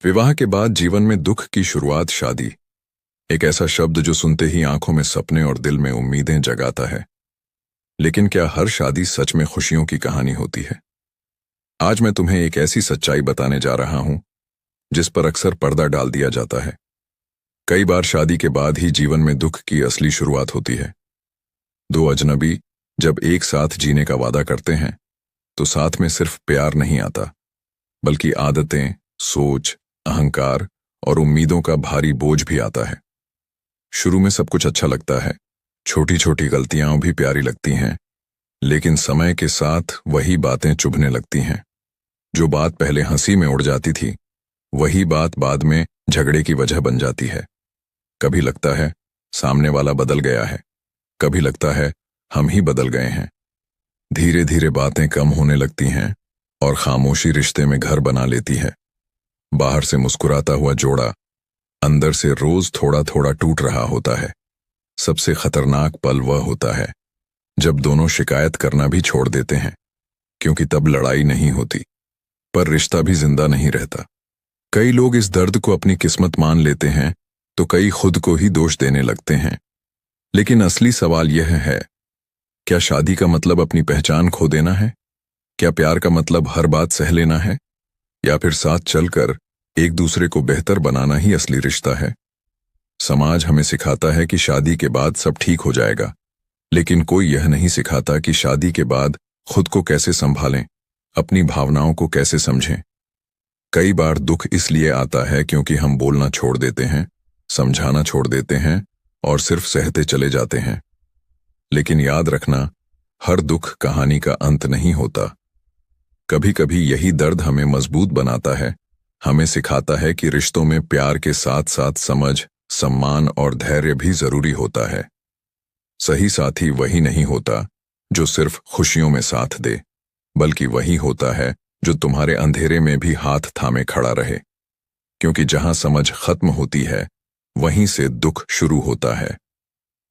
विवाह के बाद जीवन में दुख की शुरुआत शादी। एक ऐसा शब्द जो सुनते ही आंखों में सपने और दिल में उम्मीदें जगाता है। लेकिन क्या हर शादी सच में खुशियों की कहानी होती है? आज मैं तुम्हें एक ऐसी सच्चाई बताने जा रहा हूं जिस पर अक्सर पर्दा डाल दिया जाता है। कई बार शादी के बाद ही जीवन में दुख की असली शुरुआत होती है। दो अजनबी जब एक साथ जीने का वादा करते हैं तो साथ में सिर्फ प्यार नहीं आता, बल्कि आदतें, सोच, अहंकार और उम्मीदों का भारी बोझ भी आता है। शुरू में सब कुछ अच्छा लगता है, छोटी छोटी गलतियां भी प्यारी लगती हैं, लेकिन समय के साथ वही बातें चुभने लगती हैं। जो बात पहले हंसी में उड़ जाती थी, वही बात बाद में झगड़े की वजह बन जाती है। कभी लगता है सामने वाला बदल गया है, कभी लगता है हम ही बदल गए हैं। धीरे धीरे बातें कम होने लगती हैं और खामोशी रिश्ते में घर बना लेती है। बाहर से मुस्कुराता हुआ जोड़ा अंदर से रोज थोड़ा थोड़ा टूट रहा होता है। सबसे खतरनाक पल वह होता है जब दोनों शिकायत करना भी छोड़ देते हैं, क्योंकि तब लड़ाई नहीं होती, पर रिश्ता भी जिंदा नहीं रहता। कई लोग इस दर्द को अपनी किस्मत मान लेते हैं, तो कई खुद को ही दोष देने लगते हैं। लेकिन असली सवाल यह है, क्या शादी का मतलब अपनी पहचान खो देना है? क्या प्यार का मतलब हर बात सह लेना है? या फिर साथ चलकर एक दूसरे को बेहतर बनाना ही असली रिश्ता है? समाज हमें सिखाता है कि शादी के बाद सब ठीक हो जाएगा, लेकिन कोई यह नहीं सिखाता कि शादी के बाद खुद को कैसे संभालें, अपनी भावनाओं को कैसे समझें। कई बार दुख इसलिए आता है क्योंकि हम बोलना छोड़ देते हैं, समझाना छोड़ देते हैं और सिर्फ सहते चले जाते हैं। लेकिन याद रखना, हर दुख कहानी का अंत नहीं होता। कभी कभी यही दर्द हमें मजबूत बनाता है, हमें सिखाता है कि रिश्तों में प्यार के साथ साथ समझ, सम्मान और धैर्य भी जरूरी होता है। सही साथी वही नहीं होता जो सिर्फ खुशियों में साथ दे, बल्कि वही होता है जो तुम्हारे अंधेरे में भी हाथ थामे खड़ा रहे। क्योंकि जहां समझ खत्म होती है, वहीं से दुख शुरू होता है,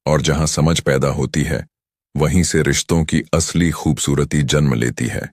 और जहां समझ पैदा होती है, वहीं से रिश्तों की असली खूबसूरती जन्म लेती है।